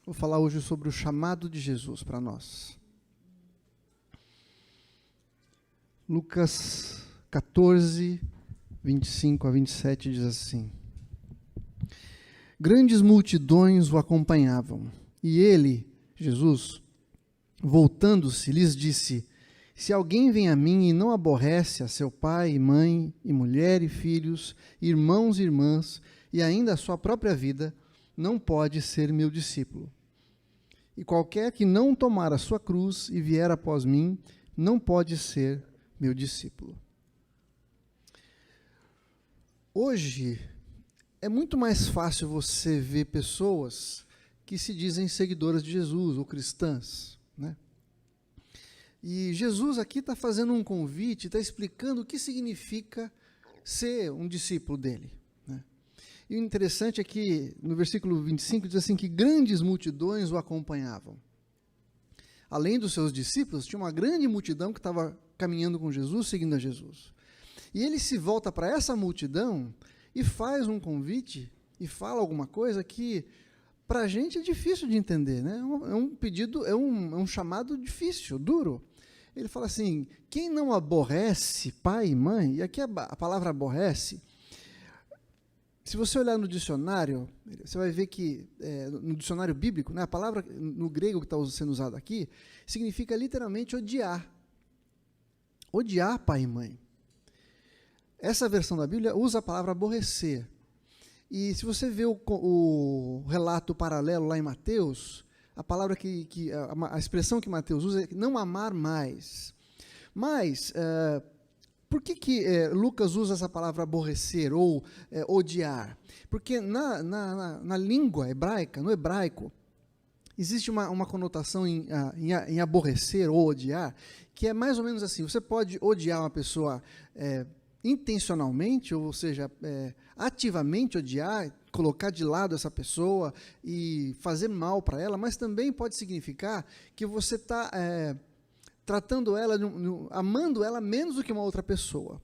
Vou falar hoje sobre o chamado de Jesus para nós. Lucas 14, 25 a 27 diz assim: Grandes multidões o acompanhavam, e ele, Jesus, voltando-se, lhes disse: Se alguém vem a mim e não aborrece a seu pai e mãe, e mulher e filhos, irmãos e irmãs, e ainda a sua própria vida, não pode ser meu discípulo. E qualquer que não tomar a sua cruz e vier após mim, não pode ser meu discípulo. Hoje, é muito mais fácil você ver pessoas que se dizem seguidoras de Jesus, ou cristãs, né? E Jesus aqui está fazendo um convite, está explicando o que significa ser um discípulo dele, né? E o interessante é que, no versículo 25, diz assim, que grandes multidões o acompanhavam. Além dos seus discípulos, tinha uma grande multidão que estava caminhando com Jesus, seguindo a Jesus. E ele se volta para essa multidão e faz um convite e fala alguma coisa que para a gente é difícil de entender, né? É um pedido, é um chamado difícil, duro. Ele fala assim: quem não aborrece pai e mãe, e aqui a palavra aborrece, se você olhar no dicionário, você vai ver que no dicionário bíblico, né, a palavra no grego que está sendo usada aqui significa literalmente odiar. Odiar pai e mãe. Essa versão da Bíblia usa a palavra aborrecer. E se você vê o relato paralelo lá em Mateus, a palavra a expressão que Mateus usa é não amar mais. Mas, por que Lucas usa essa palavra aborrecer ou odiar? Porque na língua hebraica, no hebraico, existe uma conotação em aborrecer ou odiar, que é mais ou menos assim: você pode odiar uma pessoa intencionalmente, ou seja, ativamente odiar, colocar de lado essa pessoa e fazer mal para ela, mas também pode significar que você está tratando ela, amando ela menos do que uma outra pessoa.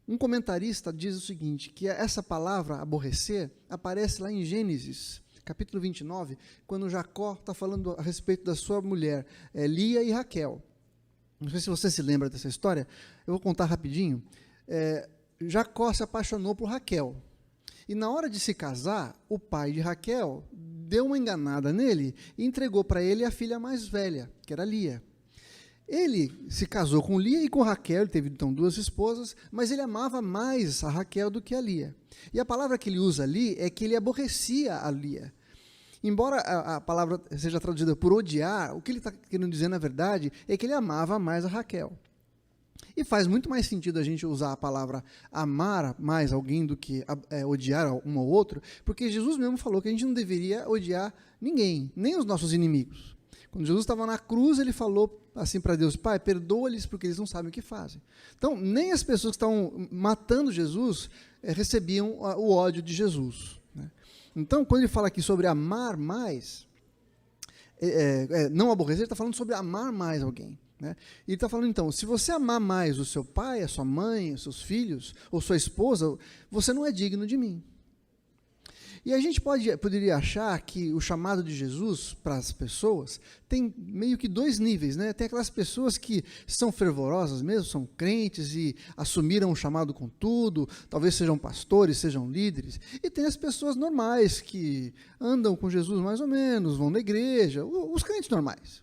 Um comentarista diz o seguinte, que essa palavra aborrecer aparece lá em Gênesis, capítulo 29, quando Jacó está falando a respeito da sua mulher, Lia e Raquel. Não sei se você se lembra dessa história, eu vou contar rapidinho. Jacó se apaixonou por Raquel, e na hora de se casar, o pai de Raquel deu uma enganada nele e entregou para ele a filha mais velha, que era Lia. Ele se casou com Lia e com Raquel, ele teve então duas esposas, mas ele amava mais a Raquel do que a Lia. E a palavra que ele usa ali é que ele aborrecia a Lia. Embora a palavra seja traduzida por odiar, o que ele está querendo dizer, na verdade, é que ele amava mais a Raquel. E faz muito mais sentido a gente usar a palavra amar mais alguém do que odiar um ou outro, porque Jesus mesmo falou que a gente não deveria odiar ninguém, nem os nossos inimigos. Quando Jesus estava na cruz, ele falou assim para Deus: Pai, perdoa-lhes porque eles não sabem o que fazem. Então, nem as pessoas que estavam matando Jesus recebiam o ódio de Jesus, né? Então, quando ele fala aqui sobre amar mais, não aborrecer, ele está falando sobre amar mais alguém, né? E ele está falando, então, se você amar mais o seu pai, a sua mãe, os seus filhos, ou sua esposa, você não é digno de mim. E a gente poderia achar que o chamado de Jesus para as pessoas tem meio que dois níveis, né? Tem aquelas pessoas que são fervorosas mesmo, são crentes e assumiram o chamado com tudo, talvez sejam pastores, sejam líderes, e tem as pessoas normais que andam com Jesus mais ou menos, vão na igreja, os crentes normais.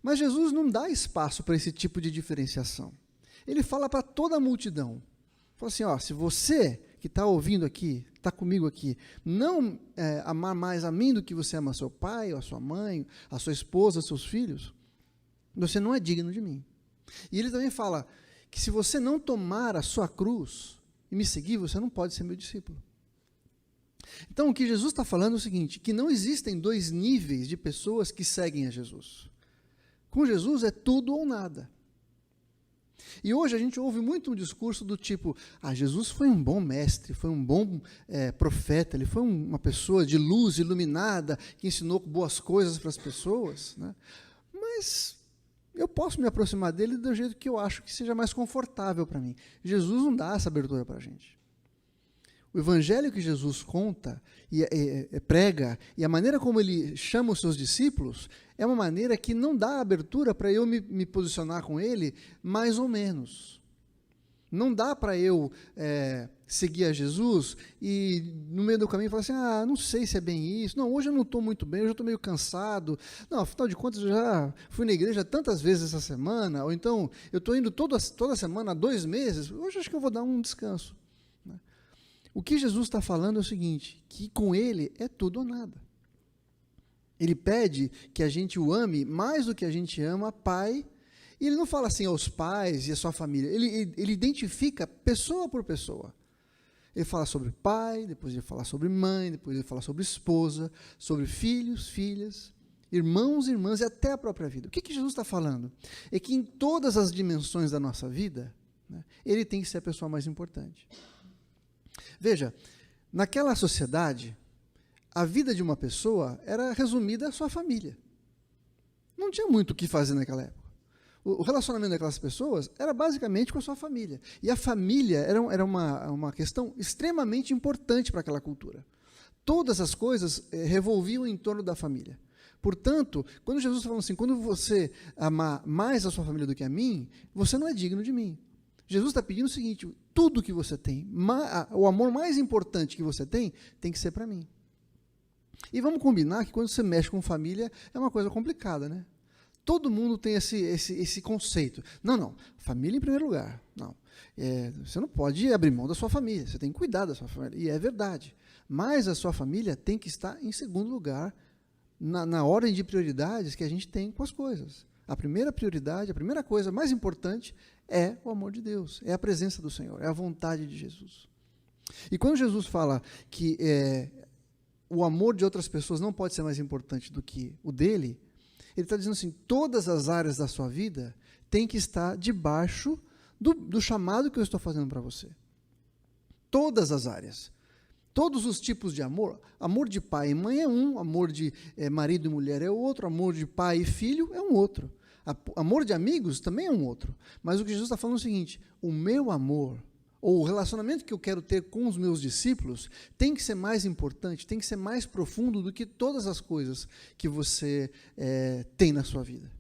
Mas Jesus não dá espaço para esse tipo de diferenciação. Ele fala para toda a multidão. Fala assim, se você que está ouvindo aqui, está comigo aqui, não amar mais a mim do que você ama seu pai, ou a sua mãe, a sua esposa, seus filhos, você não é digno de mim. E ele também fala que se você não tomar a sua cruz e me seguir, você não pode ser meu discípulo. Então, o que Jesus está falando é o seguinte, que não existem dois níveis de pessoas que seguem a Jesus. Com Jesus é tudo ou nada. E hoje a gente ouve muito um discurso do tipo, Jesus foi um bom mestre, foi um bom profeta, ele foi uma pessoa de luz, iluminada, que ensinou boas coisas para as pessoas, né? Mas eu posso me aproximar dele do jeito que eu acho que seja mais confortável para mim. Jesus não dá essa abertura para a gente. O evangelho que Jesus conta e prega, e a maneira como ele chama os seus discípulos, é uma maneira que não dá abertura para eu me posicionar com ele mais ou menos. Não dá para eu seguir a Jesus e no meio do caminho falar assim, não sei se é bem isso, não, hoje eu não estou muito bem, hoje eu estou meio cansado, não, afinal de contas eu já fui na igreja tantas vezes essa semana, ou então eu estou indo toda semana há 2 meses, hoje acho que eu vou dar um descanso. O que Jesus está falando é o seguinte, que com ele é tudo ou nada. Ele pede que a gente o ame mais do que a gente ama Pai, e ele não fala assim aos pais e a sua família, ele identifica pessoa por pessoa. Ele fala sobre pai, depois ele fala sobre mãe, depois ele fala sobre esposa, sobre filhos, filhas, irmãos, irmãs e até a própria vida. O que Jesus está falando? É que em todas as dimensões da nossa vida, né, ele tem que ser a pessoa mais importante. Veja, naquela sociedade, a vida de uma pessoa era resumida à sua família. Não tinha muito o que fazer naquela época. O relacionamento daquelas pessoas era basicamente com a sua família. E a família era uma questão extremamente importante para aquela cultura. Todas as coisas revolviam em torno da família. Portanto, quando Jesus falou assim, quando você amar mais a sua família do que a mim, você não é digno de mim. Jesus está pedindo o seguinte, tudo que você tem, o amor mais importante que você tem que ser para mim. E vamos combinar que quando você mexe com família, é uma coisa complicada, né? Todo mundo tem esse conceito. Não, família em primeiro lugar. Não, você não pode abrir mão da sua família, você tem que cuidar da sua família, e é verdade. Mas a sua família tem que estar em segundo lugar, na ordem de prioridades que a gente tem com as coisas. A primeira prioridade, a primeira coisa mais importante é o amor de Deus, é a presença do Senhor, é a vontade de Jesus. E quando Jesus fala que o amor de outras pessoas não pode ser mais importante do que o dele, ele está dizendo assim, todas as áreas da sua vida têm que estar debaixo do chamado que eu estou fazendo para você. Todas as áreas. Todos os tipos de amor. Amor de pai e mãe é um, amor de marido e mulher é outro, amor de pai e filho é um outro. Amor de amigos também é um outro. Mas o que Jesus está falando é o seguinte, o meu amor, ou o relacionamento que eu quero ter com os meus discípulos, tem que ser mais importante, tem que ser mais profundo do que todas as coisas que você tem na sua vida.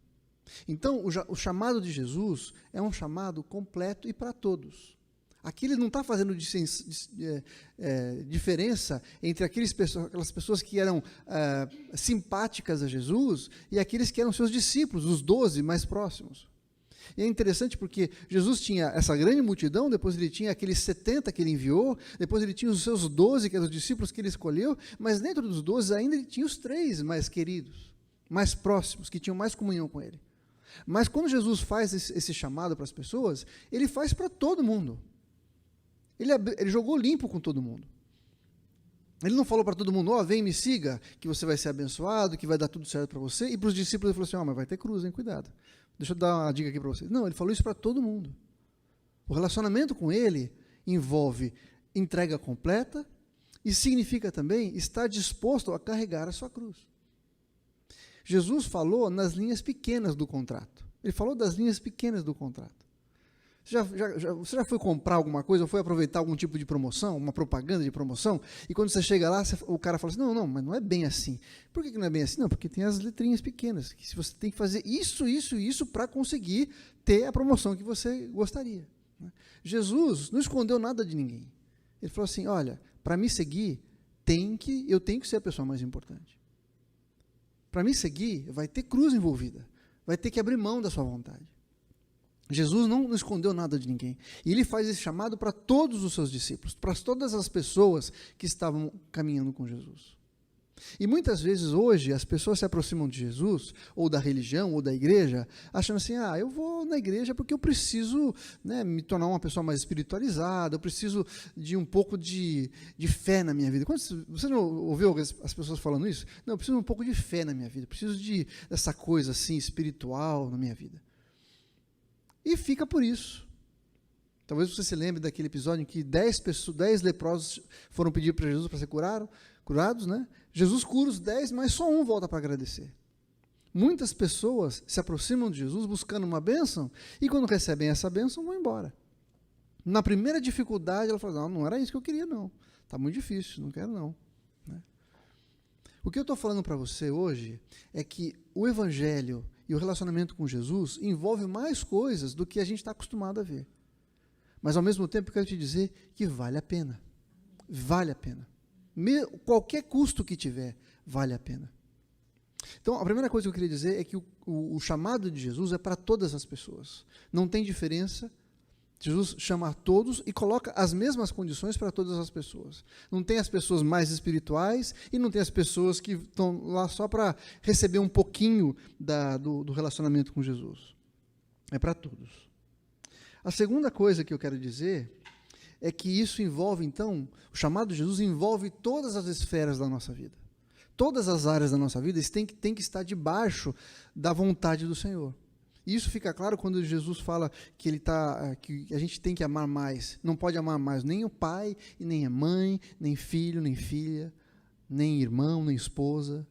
Então, o chamado de Jesus é um chamado completo e para todos. Aqui ele não está fazendo diferença entre aquelas pessoas que eram simpáticas a Jesus e aqueles que eram seus discípulos, os 12 mais próximos. E é interessante porque Jesus tinha essa grande multidão, depois ele tinha aqueles 70 que ele enviou, depois ele tinha os seus 12, que eram os discípulos que ele escolheu, mas dentro dos 12 ainda ele tinha os 3 mais queridos, mais próximos, que tinham mais comunhão com ele. Mas quando Jesus faz esse chamado para as pessoas, ele faz para todo mundo. Ele jogou limpo com todo mundo. Ele não falou para todo mundo, vem me siga, que você vai ser abençoado, que vai dar tudo certo para você. E para os discípulos ele falou assim, mas vai ter cruz, hein, cuidado. Deixa eu dar uma dica aqui para vocês. Não, ele falou isso para todo mundo. O relacionamento com ele envolve entrega completa e significa também estar disposto a carregar a sua cruz. Jesus falou nas linhas pequenas do contrato. Ele falou das linhas pequenas do contrato. Você já foi comprar alguma coisa ou foi aproveitar algum tipo de promoção, uma propaganda de promoção, e quando você chega lá, o cara fala assim, não, mas não é bem assim. Por que não é bem assim? Não, porque tem as letrinhas pequenas, que você tem que fazer isso para conseguir ter a promoção que você gostaria. Jesus não escondeu nada de ninguém. Ele falou assim, olha, para me seguir, eu tenho que ser a pessoa mais importante. Para me seguir, vai ter cruz envolvida, vai ter que abrir mão da sua vontade. Jesus não escondeu nada de ninguém. E ele faz esse chamado para todos os seus discípulos, para todas as pessoas que estavam caminhando com Jesus. E muitas vezes hoje as pessoas se aproximam de Jesus, ou da religião, ou da igreja, achando assim, eu vou na igreja porque eu preciso me tornar uma pessoa mais espiritualizada, eu preciso de um pouco de fé na minha vida. Você não ouviu as pessoas falando isso? Não, eu preciso de um pouco de fé na minha vida, eu preciso dessa coisa assim, espiritual na minha vida. E fica por isso. Talvez você se lembre daquele episódio em que 10 leprosos foram pedir para Jesus para ser curados, né? Jesus cura os 10, mas só um volta para agradecer. Muitas pessoas se aproximam de Jesus buscando uma bênção, e quando recebem essa bênção, vão embora. Na primeira dificuldade, ela fala, não era isso que eu queria, não. Está muito difícil, não quero não. Né? O que eu estou falando para você hoje é que o Evangelho e o relacionamento com Jesus envolve mais coisas do que a gente está acostumado a ver. Mas, ao mesmo tempo, eu quero te dizer que vale a pena. Vale a pena. Qualquer custo que tiver, vale a pena. Então, a primeira coisa que eu queria dizer é que o chamado de Jesus é para todas as pessoas. Não tem diferença. Jesus chama a todos e coloca as mesmas condições para todas as pessoas. Não tem as pessoas mais espirituais e não tem as pessoas que estão lá só para receber um pouquinho do relacionamento com Jesus. É para todos. A segunda coisa que eu quero dizer é que isso envolve, então, o chamado de Jesus envolve todas as esferas da nossa vida. Todas as áreas da nossa vida têm que estar debaixo da vontade do Senhor. E isso fica claro quando Jesus fala que a gente tem que amar mais. Não pode amar mais nem o pai, e nem a mãe, nem filho, nem filha, nem irmão, nem esposa.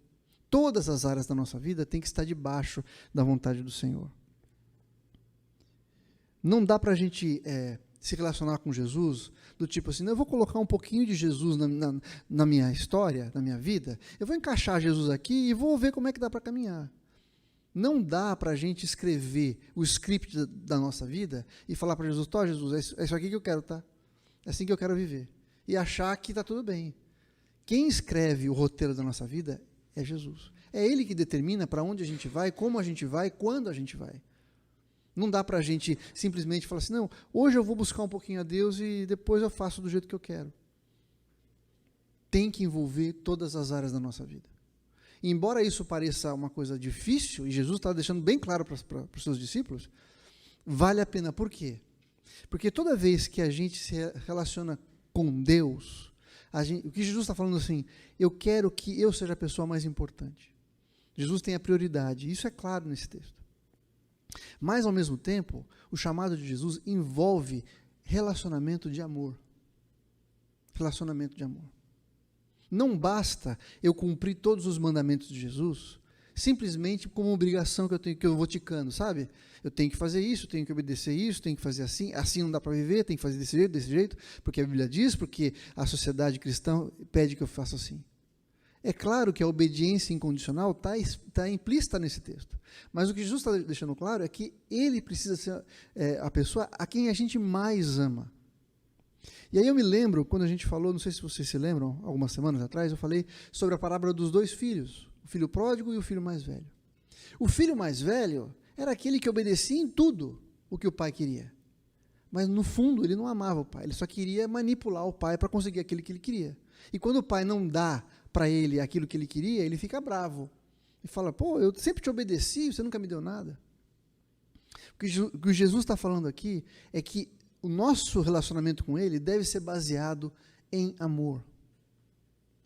Todas as áreas da nossa vida têm que estar debaixo da vontade do Senhor. Não dá para a gente se relacionar com Jesus do tipo assim, eu vou colocar um pouquinho de Jesus na minha história, na minha vida, eu vou encaixar Jesus aqui e vou ver como é que dá para caminhar. Não dá para a gente escrever o script da nossa vida e falar para Jesus, Jesus, é isso aqui que eu quero, tá? É assim que eu quero viver. E achar que está tudo bem. Quem escreve o roteiro da nossa vida é Jesus. É Ele que determina para onde a gente vai, como a gente vai, quando a gente vai. Não dá para a gente simplesmente falar assim, não, hoje eu vou buscar um pouquinho a Deus e depois eu faço do jeito que eu quero. Tem que envolver todas as áreas da nossa vida. E embora isso pareça uma coisa difícil, e Jesus está deixando bem claro para os seus discípulos, vale a pena. Por quê? Porque toda vez que a gente se relaciona com Deus, o que Jesus está falando assim, eu quero que eu seja a pessoa mais importante. Jesus tem a prioridade, isso é claro nesse texto. Mas, ao mesmo tempo, o chamado de Jesus envolve relacionamento de amor. Relacionamento de amor. Não basta eu cumprir todos os mandamentos de Jesus, simplesmente como obrigação que eu vou ticando, sabe? Eu tenho que fazer isso, tenho que obedecer isso, tenho que fazer assim, assim não dá para viver, tenho que fazer desse jeito, porque a Bíblia diz, porque a sociedade cristã pede que eu faça assim. É claro que a obediência incondicional está implícita nesse texto, mas o que Jesus está deixando claro é que Ele precisa ser a pessoa a quem a gente mais ama. E aí eu me lembro, quando a gente falou, não sei se vocês se lembram, algumas semanas atrás, eu falei sobre a parábola dos dois filhos, o filho pródigo e o filho mais velho. O filho mais velho era aquele que obedecia em tudo o que o pai queria. Mas no fundo ele não amava o pai, ele só queria manipular o pai para conseguir aquilo que ele queria. E quando o pai não dá para ele aquilo que ele queria, ele fica bravo. E fala, pô, eu sempre te obedeci, você nunca me deu nada. O que Jesus está falando aqui é que o nosso relacionamento com Ele deve ser baseado em amor.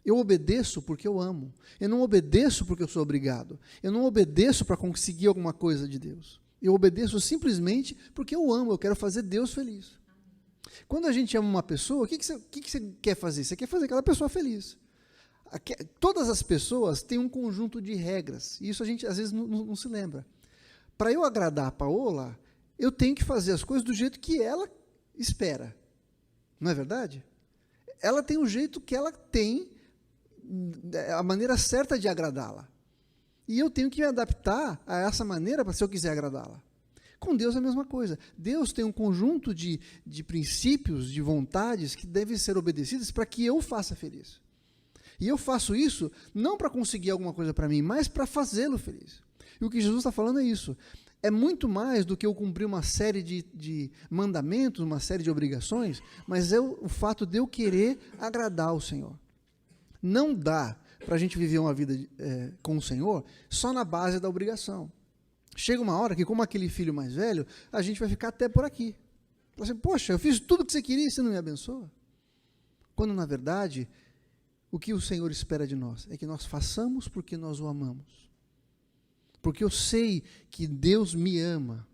Eu obedeço porque eu amo. Eu não obedeço porque eu sou obrigado. Eu não obedeço para conseguir alguma coisa de Deus. Eu obedeço simplesmente porque eu amo, eu quero fazer Deus feliz. Quando a gente ama uma pessoa, o que você quer fazer? Você quer fazer aquela pessoa feliz. Todas as pessoas têm um conjunto de regras, e isso a gente às vezes não se lembra. Para eu agradar a Paola, eu tenho que fazer as coisas do jeito que ela espera. Não é verdade? Ela tem o jeito que ela tem, a maneira certa de agradá-la. E eu tenho que me adaptar a essa maneira se eu quiser agradá-la. Com Deus é a mesma coisa. Deus tem um conjunto de princípios, de vontades que devem ser obedecidas para que eu faça feliz. E eu faço isso não para conseguir alguma coisa para mim, mas para fazê-lo feliz. E o que Jesus está falando é isso. É muito mais do que eu cumprir uma série de mandamentos, uma série de obrigações, mas é o fato de eu querer agradar o Senhor. Não dá para a gente viver uma vida com o Senhor só na base da obrigação. Chega uma hora que, como aquele filho mais velho, a gente vai ficar até por aqui. Fala assim, poxa, eu fiz tudo o que você queria e você não me abençoa? Quando, na verdade, o que o Senhor espera de nós é que nós façamos porque nós o amamos. Porque eu sei que Deus me ama.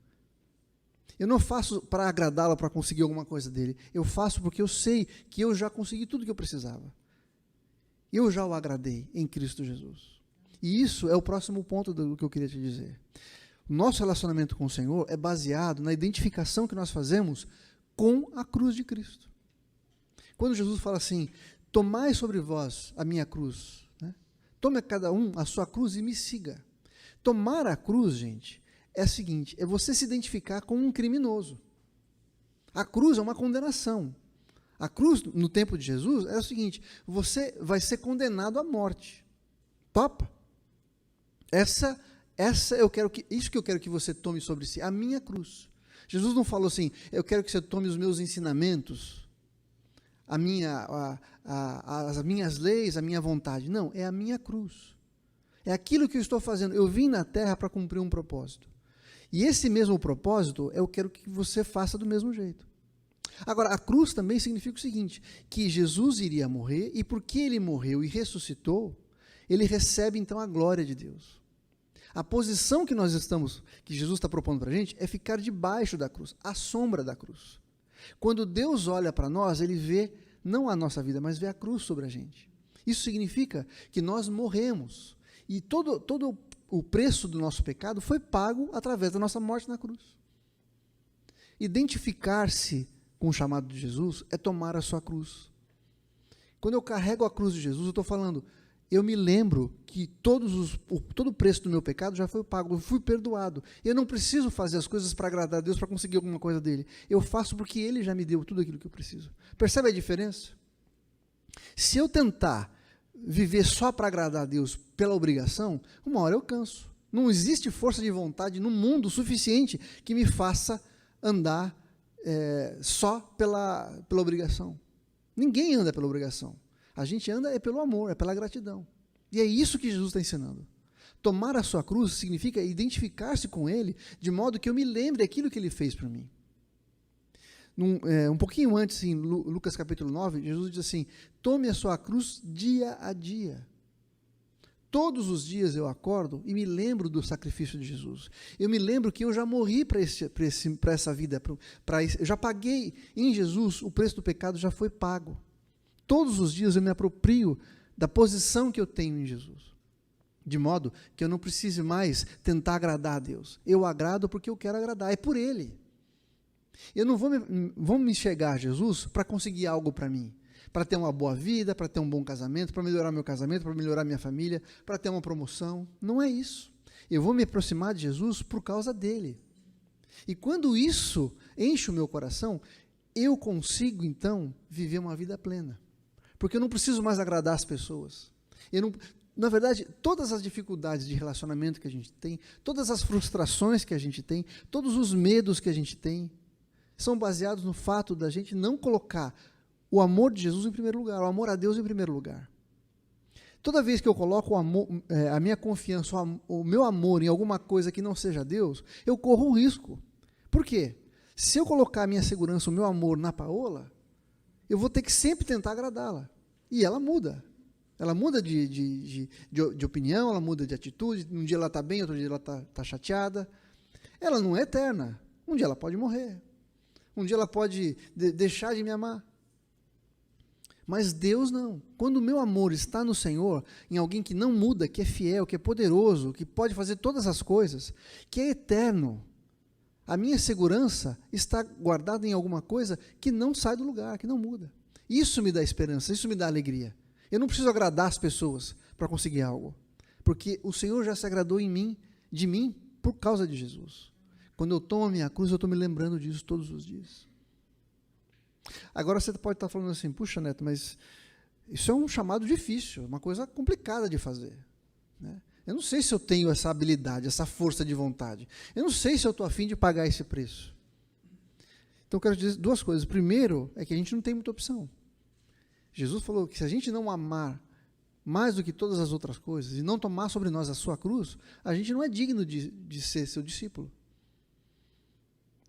Eu não faço para agradá-lo, para conseguir alguma coisa dele. Eu faço porque eu sei que eu já consegui tudo o que eu precisava. Eu já o agradei em Cristo Jesus. E isso é o próximo ponto do que eu queria te dizer. O nosso relacionamento com o Senhor é baseado na identificação que nós fazemos com a cruz de Cristo. Quando Jesus fala assim, tomai sobre vós a minha cruz. Né? Tome a cada um a sua cruz e me siga. Tomar a cruz, gente, é o seguinte, é você se identificar com um criminoso. A cruz é uma condenação. A cruz, no tempo de Jesus, é o seguinte, você vai ser condenado à morte. Topa? Isso que eu quero que você tome sobre si, a minha cruz. Jesus não falou assim, eu quero que você tome os meus ensinamentos, as minhas leis, a minha vontade. Não, é a minha cruz. É aquilo que eu estou fazendo. Eu vim na terra para cumprir um propósito. E esse mesmo propósito, eu quero que você faça do mesmo jeito. Agora, a cruz também significa o seguinte, que Jesus iria morrer, e porque ele morreu e ressuscitou, ele recebe então a glória de Deus. A posição que nós estamos, que Jesus está propondo para a gente, é ficar debaixo da cruz, à sombra da cruz. Quando Deus olha para nós, ele vê não a nossa vida, mas vê a cruz sobre a gente. Isso significa que nós morremos. E todo o preço do nosso pecado foi pago através da nossa morte na cruz. Identificar-se com o chamado de Jesus é tomar a sua cruz. Quando eu carrego a cruz de Jesus, eu estou falando, eu me lembro que todo o preço do meu pecado já foi pago, eu fui perdoado. Eu não preciso fazer as coisas para agradar a Deus, para conseguir alguma coisa dele. Eu faço porque ele já me deu tudo aquilo que eu preciso. Percebe a diferença? Se eu tentar viver só para agradar a Deus pela obrigação, uma hora eu canso. Não existe força de vontade no mundo suficiente que me faça andar só pela obrigação. Ninguém anda pela obrigação. A gente anda pelo amor, é pela gratidão. E é isso que Jesus está ensinando. Tomar a sua cruz significa identificar-se com ele, de modo que eu me lembre daquilo que ele fez por mim. Um pouquinho antes, em Lucas capítulo 9, Jesus diz assim, tome a sua cruz dia a dia. Todos os dias eu acordo e me lembro do sacrifício de Jesus. Eu me lembro que eu já morri para essa vida, eu já paguei em Jesus, o preço do pecado já foi pago. Todos os dias eu me aproprio da posição que eu tenho em Jesus, de modo que eu não precise mais tentar agradar a Deus. Eu agrado porque eu quero agradar, é por Ele. Eu não vou me chegar a Jesus para conseguir algo para mim, para ter uma boa vida, para ter um bom casamento, para melhorar meu casamento, para melhorar minha família, para ter uma promoção. Não é isso. Eu vou me aproximar de Jesus por causa dele. E quando isso enche o meu coração, eu consigo então viver uma vida plena. Porque eu não preciso mais agradar as pessoas. Na verdade, todas as dificuldades de relacionamento que a gente tem, todas as frustrações que a gente tem, todos os medos que a gente tem, são baseados no fato da gente não colocar o amor de Jesus em primeiro lugar, o amor a Deus em primeiro lugar. Toda vez que eu coloco a minha confiança, o meu amor em alguma coisa que não seja Deus, eu corro um risco. Por quê? Se eu colocar a minha segurança, o meu amor na Paola, eu vou ter que sempre tentar agradá-la. E ela muda. Ela muda de opinião, ela muda de atitude. Um dia ela está bem, outro dia ela está chateada. Ela não é eterna. Um dia ela pode morrer. Um dia ela pode deixar de me amar. Mas Deus não. Quando o meu amor está no Senhor, em alguém que não muda, que é fiel, que é poderoso, que pode fazer todas as coisas, que é eterno, a minha segurança está guardada em alguma coisa que não sai do lugar, que não muda. Isso me dá esperança, isso me dá alegria. Eu não preciso agradar as pessoas para conseguir algo, porque o Senhor já se agradou de mim, por causa de Jesus. Quando eu tomo a minha cruz, eu estou me lembrando disso todos os dias. Agora você pode estar falando assim, puxa, Neto, mas isso é um chamado difícil, uma coisa complicada de fazer, né? Eu não sei se eu tenho essa habilidade, essa força de vontade. Eu não sei se eu estou a fim de pagar esse preço. Então eu quero dizer duas coisas. Primeiro, é que a gente não tem muita opção. Jesus falou que se a gente não amar mais do que todas as outras coisas e não tomar sobre nós a sua cruz, a gente não é digno de ser seu discípulo.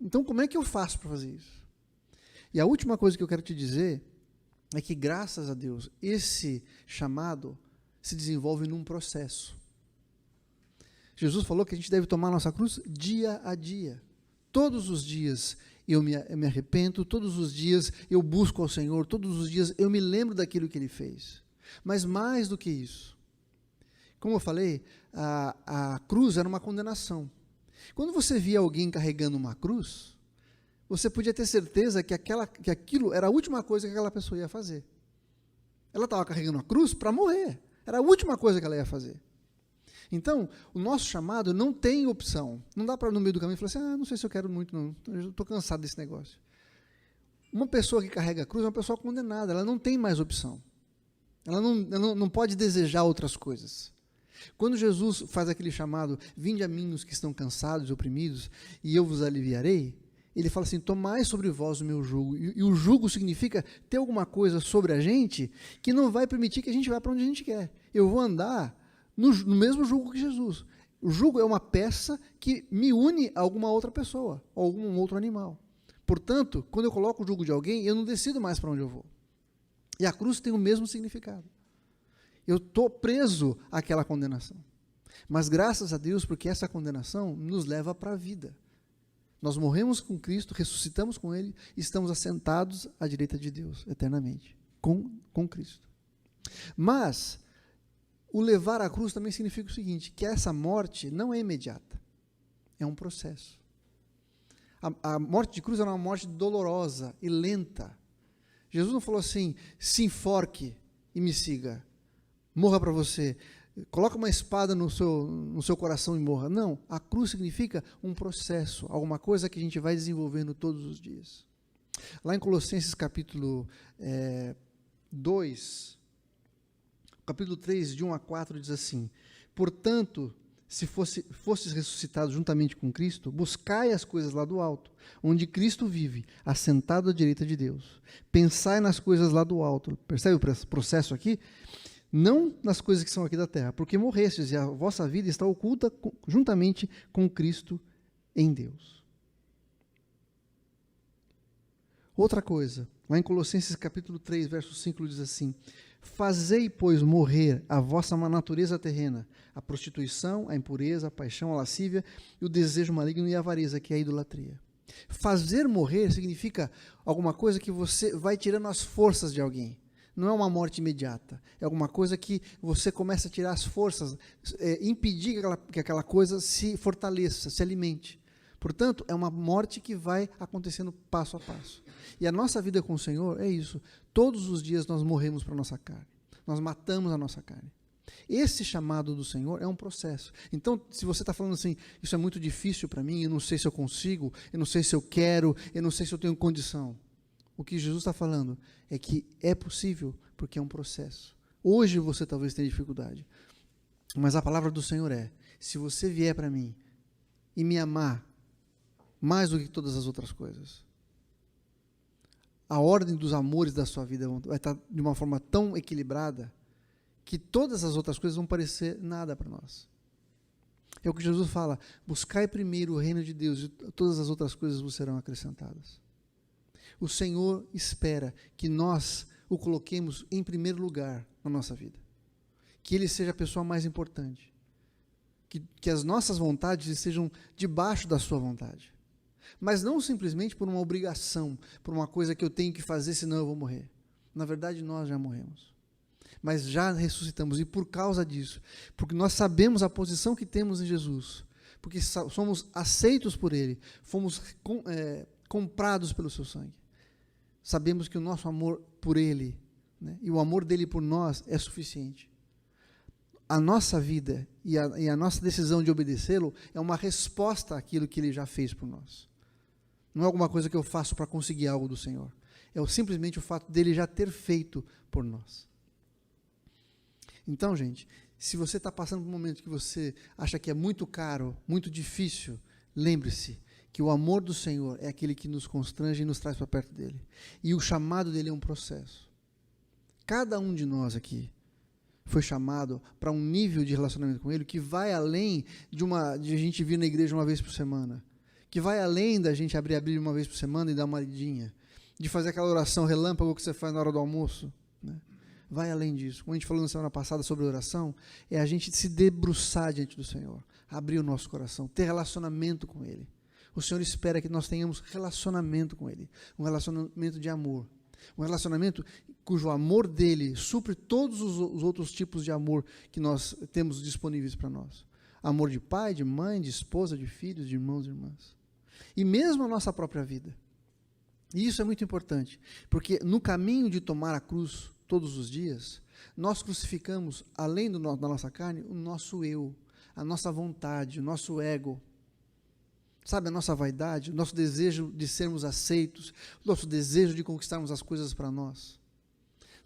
Então como é que eu faço para fazer isso? E a última coisa que eu quero te dizer é que, graças a Deus, esse chamado se desenvolve num processo. Jesus falou que a gente deve tomar nossa cruz dia a dia. Todos os dias eu me arrependo, todos os dias eu busco ao Senhor, todos os dias eu me lembro daquilo que Ele fez. Mas mais do que isso, como eu falei, a cruz era uma condenação. Quando você via alguém carregando uma cruz, você podia ter certeza que aquilo era a última coisa que aquela pessoa ia fazer. Ela estava carregando a cruz para morrer. Era a última coisa que ela ia fazer. Então, o nosso chamado não tem opção. Não dá para, no meio do caminho, falar assim, não sei se eu quero muito, não. Eu estou cansado desse negócio. Uma pessoa que carrega a cruz é uma pessoa condenada. Ela não tem mais opção. Ela não pode desejar outras coisas. Quando Jesus faz aquele chamado, vinde a mim os que estão cansados e oprimidos, e eu vos aliviarei, ele fala assim, tomai sobre vós o meu jugo. E o jugo significa ter alguma coisa sobre a gente que não vai permitir que a gente vá para onde a gente quer. Eu vou andar no mesmo jugo que Jesus. O jugo é uma peça que me une a alguma outra pessoa, ou algum outro animal. Portanto, quando eu coloco o jugo de alguém, eu não decido mais para onde eu vou. E a cruz tem o mesmo significado. Eu estou preso àquela condenação. Mas graças a Deus, porque essa condenação nos leva para a vida. Nós morremos com Cristo, ressuscitamos com Ele, e estamos assentados à direita de Deus, eternamente, com Cristo. Mas, o levar à cruz também significa o seguinte, que essa morte não é imediata, é um processo. A morte de cruz é uma morte dolorosa e lenta. Jesus não falou assim, se enforque e me siga, morra para você, coloca uma espada no seu coração e morra. Não, a cruz significa um processo, alguma coisa que a gente vai desenvolvendo todos os dias. Lá em Colossenses capítulo 2, capítulo 3, de 1 a 4, diz assim, portanto, se fostes ressuscitados juntamente com Cristo, buscai as coisas lá do alto, onde Cristo vive, assentado à direita de Deus. Pensai nas coisas lá do alto. Percebe o processo aqui? Não nas coisas que são aqui da terra, porque morrestes e a vossa vida está oculta juntamente com Cristo em Deus. Outra coisa, lá em Colossenses capítulo 3, verso 5, diz assim, fazei, pois, morrer a vossa natureza terrena, a prostituição, a impureza, a paixão, a lascívia, e o desejo maligno e a avareza, que é a idolatria. Fazer morrer significa alguma coisa que você vai tirando as forças de alguém. Não é uma morte imediata, é alguma coisa que você começa a tirar as forças, impedir que aquela coisa se fortaleça, se alimente. Portanto, é uma morte que vai acontecendo passo a passo. E a nossa vida com o Senhor é isso. Todos os dias nós morremos para a nossa carne. Nós matamos a nossa carne. Esse chamado do Senhor é um processo. Então, se você está falando assim, isso é muito difícil para mim, eu não sei se eu consigo, eu não sei se eu quero, eu não sei se eu tenho condição. O que Jesus está falando é que é possível, porque é um processo. Hoje você talvez tenha dificuldade, mas a palavra do Senhor é, se você vier para mim e me amar mais do que todas as outras coisas, a ordem dos amores da sua vida vai estar de uma forma tão equilibrada que todas as outras coisas vão parecer nada para nós. É o que Jesus fala, buscai primeiro o reino de Deus e todas as outras coisas vos serão acrescentadas. O Senhor espera que nós o coloquemos em primeiro lugar na nossa vida. Que Ele seja a pessoa mais importante. Que as nossas vontades estejam debaixo da sua vontade. Mas não simplesmente por uma obrigação, por uma coisa que eu tenho que fazer, senão eu vou morrer. Na verdade, nós já morremos. Mas já ressuscitamos, e por causa disso, porque nós sabemos a posição que temos em Jesus, porque somos aceitos por Ele, fomos comprados pelo seu sangue. Sabemos que o nosso amor por Ele, né, e o amor dEle por nós é suficiente. A nossa vida e a nossa decisão de obedecê-lo é uma resposta àquilo que Ele já fez por nós. Não é alguma coisa que eu faço para conseguir algo do Senhor. É simplesmente o fato dEle já ter feito por nós. Então, gente, se você está passando por um momento que você acha que é muito caro, muito difícil, lembre-se que o amor do Senhor é aquele que nos constrange e nos traz para perto dEle. E o chamado dEle é um processo. Cada um de nós aqui foi chamado para um nível de relacionamento com Ele que vai além de a gente vir na igreja uma vez por semana, que vai além da gente abrir a Bíblia uma vez por semana e dar uma lidinha, de fazer aquela oração relâmpago que você faz na hora do almoço, né? Vai além disso. Como a gente falou na semana passada sobre oração, é a gente se debruçar diante do Senhor, abrir o nosso coração, ter relacionamento com Ele. O Senhor espera que nós tenhamos relacionamento com Ele, um relacionamento de amor, um relacionamento cujo amor dEle supre todos os outros tipos de amor que nós temos disponíveis para nós. Amor de pai, de mãe, de esposa, de filhos, de irmãos e irmãs. E mesmo a nossa própria vida. E isso é muito importante, porque no caminho de tomar a cruz, todos os dias, nós crucificamos, além da nossa carne, o nosso eu, a nossa vontade, o nosso ego. Sabe, a nossa vaidade, o nosso desejo de sermos aceitos, o nosso desejo de conquistarmos as coisas para nós.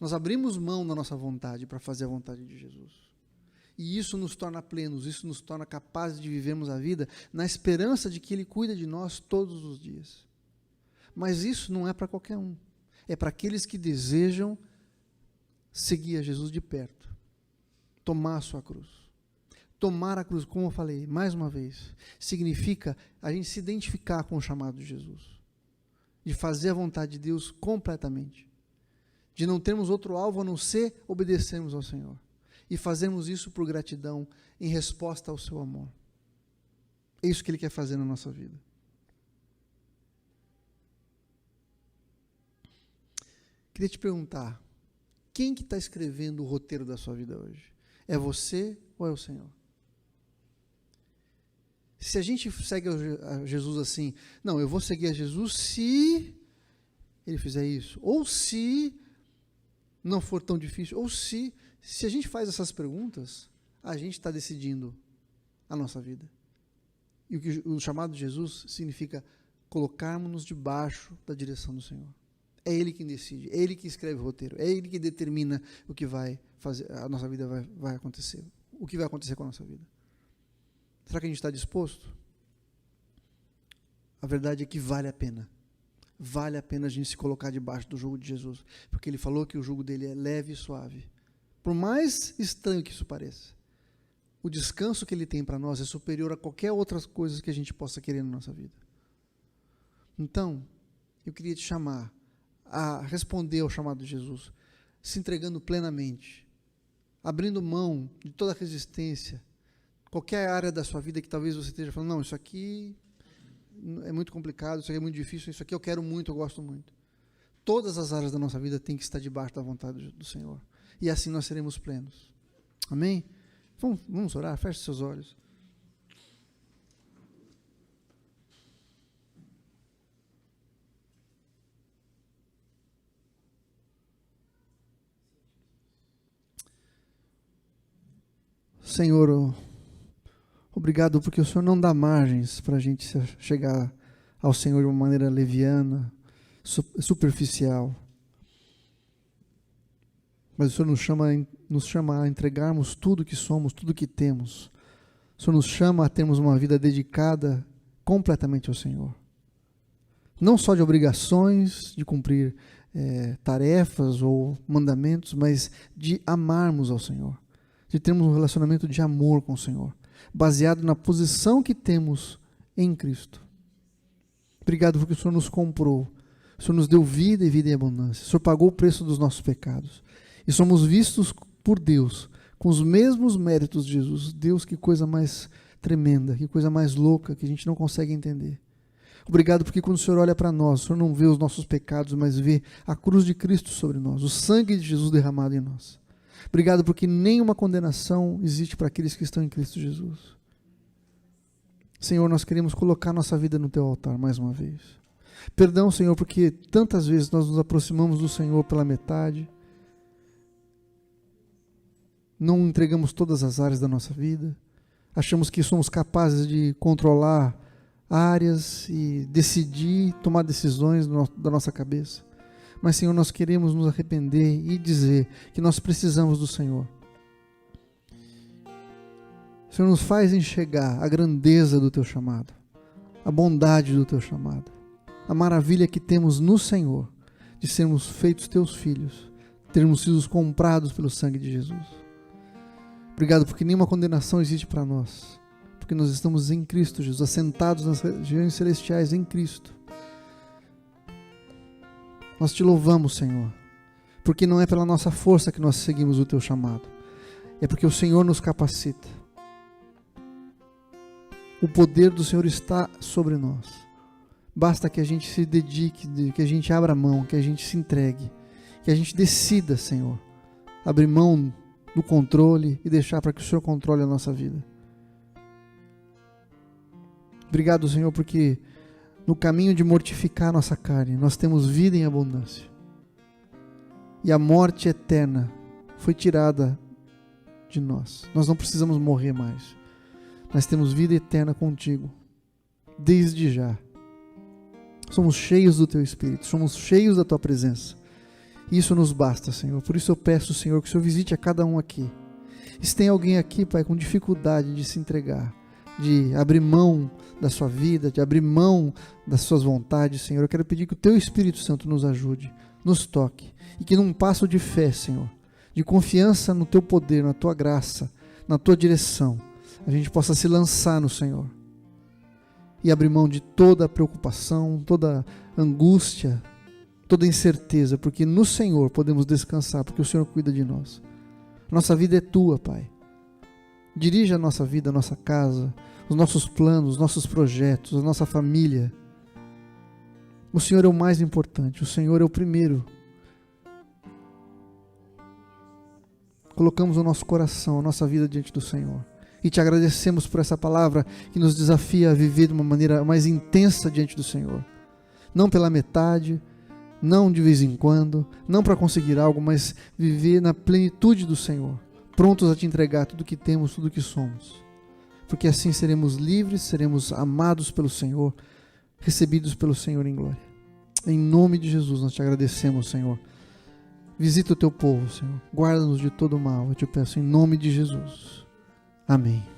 Nós abrimos mão da nossa vontade para fazer a vontade de Jesus. E isso nos torna plenos, isso nos torna capazes de vivermos a vida na esperança de que Ele cuida de nós todos os dias. Mas isso não é para qualquer um. É para aqueles que desejam seguir a Jesus de perto. Tomar a sua cruz. Tomar a cruz, como eu falei, mais uma vez, significa a gente se identificar com o chamado de Jesus. De fazer a vontade de Deus completamente. De não termos outro alvo a não ser obedecermos ao Senhor. E fazermos isso por gratidão, em resposta ao seu amor. É isso que Ele quer fazer na nossa vida. Queria te perguntar, quem que está escrevendo o roteiro da sua vida hoje? É você ou é o Senhor? Se a gente segue a Jesus assim, não, eu vou seguir a Jesus se Ele fizer isso, ou se não for tão difícil, ou se a gente faz essas perguntas, a gente está decidindo a nossa vida. E o chamado de Jesus significa colocarmos-nos debaixo da direção do Senhor. É Ele quem decide, é Ele que escreve o roteiro, é Ele que determina o que vai fazer, a nossa vida vai acontecer, o que vai acontecer com a nossa vida. Será que a gente está disposto? A verdade é que vale a pena. Vale a pena a gente se colocar debaixo do jugo de Jesus, porque Ele falou que o jugo dele é leve e suave. Por mais estranho que isso pareça, o descanso que Ele tem para nós é superior a qualquer outra coisa que a gente possa querer na nossa vida. Então, eu queria te chamar a responder ao chamado de Jesus, se entregando plenamente, abrindo mão de toda a resistência, qualquer área da sua vida que talvez você esteja falando, não, isso aqui é muito complicado, isso aqui é muito difícil, isso aqui eu quero muito, eu gosto muito. Todas as áreas da nossa vida têm que estar debaixo da vontade do Senhor. E assim nós seremos plenos. Amém? Vamos orar? Feche seus olhos. Senhor, obrigado porque o Senhor não dá margens para a gente chegar ao Senhor de uma maneira leviana, superficial. Mas o Senhor nos chama a entregarmos tudo que somos, tudo que temos. O Senhor nos chama a termos uma vida dedicada completamente ao Senhor. Não só de obrigações, de cumprir tarefas ou mandamentos, mas de amarmos ao Senhor. De termos um relacionamento de amor com o Senhor, baseado na posição que temos em Cristo. Obrigado porque o Senhor nos comprou, o Senhor nos deu vida e vida em abundância, o Senhor pagou o preço dos nossos pecados, e somos vistos por Deus, com os mesmos méritos de Jesus. Deus, que coisa mais tremenda, que coisa mais louca, que a gente não consegue entender. Obrigado porque quando o Senhor olha para nós, o Senhor não vê os nossos pecados, mas vê a cruz de Cristo sobre nós, o sangue de Jesus derramado em nós. Obrigado porque nenhuma condenação existe para aqueles que estão em Cristo Jesus. Senhor, nós queremos colocar nossa vida no Teu altar mais uma vez. Perdão, Senhor, porque tantas vezes nós nos aproximamos do Senhor pela metade, não entregamos todas as áreas da nossa vida, achamos que somos capazes de controlar áreas e decidir, tomar decisões da nossa cabeça. Mas, Senhor, nós queremos nos arrepender e dizer que nós precisamos do Senhor. O Senhor nos faz enxergar a grandeza do Teu chamado, a bondade do Teu chamado, a maravilha que temos no Senhor, de sermos feitos Teus filhos, termos sido comprados pelo sangue de Jesus. Obrigado porque nenhuma condenação existe para nós, porque nós estamos em Cristo Jesus, assentados nas regiões celestiais em Cristo. Nós Te louvamos, Senhor, porque não é pela nossa força que nós seguimos o Teu chamado, é porque o Senhor nos capacita. O poder do Senhor está sobre nós. Basta que a gente se dedique, que a gente abra mão, que a gente se entregue, que a gente decida, Senhor, abrir mão do controle e deixar para que o Senhor controle a nossa vida. Obrigado, Senhor, porque no caminho de mortificar a nossa carne, nós temos vida em abundância. e a morte eterna foi tirada de nós. Nós não precisamos morrer mais. Nós temos vida eterna contigo, desde já. Somos cheios do teu Espírito, somos cheios da tua presença. Isso nos basta, Senhor. Por isso eu peço, Senhor, que o Senhor visite a cada um aqui. E se tem alguém aqui, Pai, com dificuldade de se entregar, de abrir mão da sua vida, de abrir mão das suas vontades, Senhor, eu quero pedir que o teu Espírito Santo nos ajude, nos toque, e que num passo de fé, Senhor, de confiança no teu poder, na tua graça, na tua direção, a gente possa se lançar no Senhor e abrir mão de toda a preocupação, toda a angústia, toda a incerteza, porque no Senhor podemos descansar, porque o Senhor cuida de nós. Nossa vida é tua, Pai. Dirija a nossa vida, a nossa casa, os nossos planos, os nossos projetos, a nossa família. O Senhor é o mais importante, o Senhor é o primeiro. Colocamos o nosso coração, a nossa vida diante do Senhor. E te agradecemos por essa palavra que nos desafia a viver de uma maneira mais intensa diante do Senhor. Não pela metade, não de vez em quando, não para conseguir algo, mas viver na plenitude do Senhor, prontos a te entregar tudo que temos, tudo que somos. Porque assim seremos livres, seremos amados pelo Senhor, recebidos pelo Senhor em glória. Em nome de Jesus nós te agradecemos, Senhor. Visita o teu povo, Senhor. Guarda-nos de todo mal, eu te peço em nome de Jesus. Amém.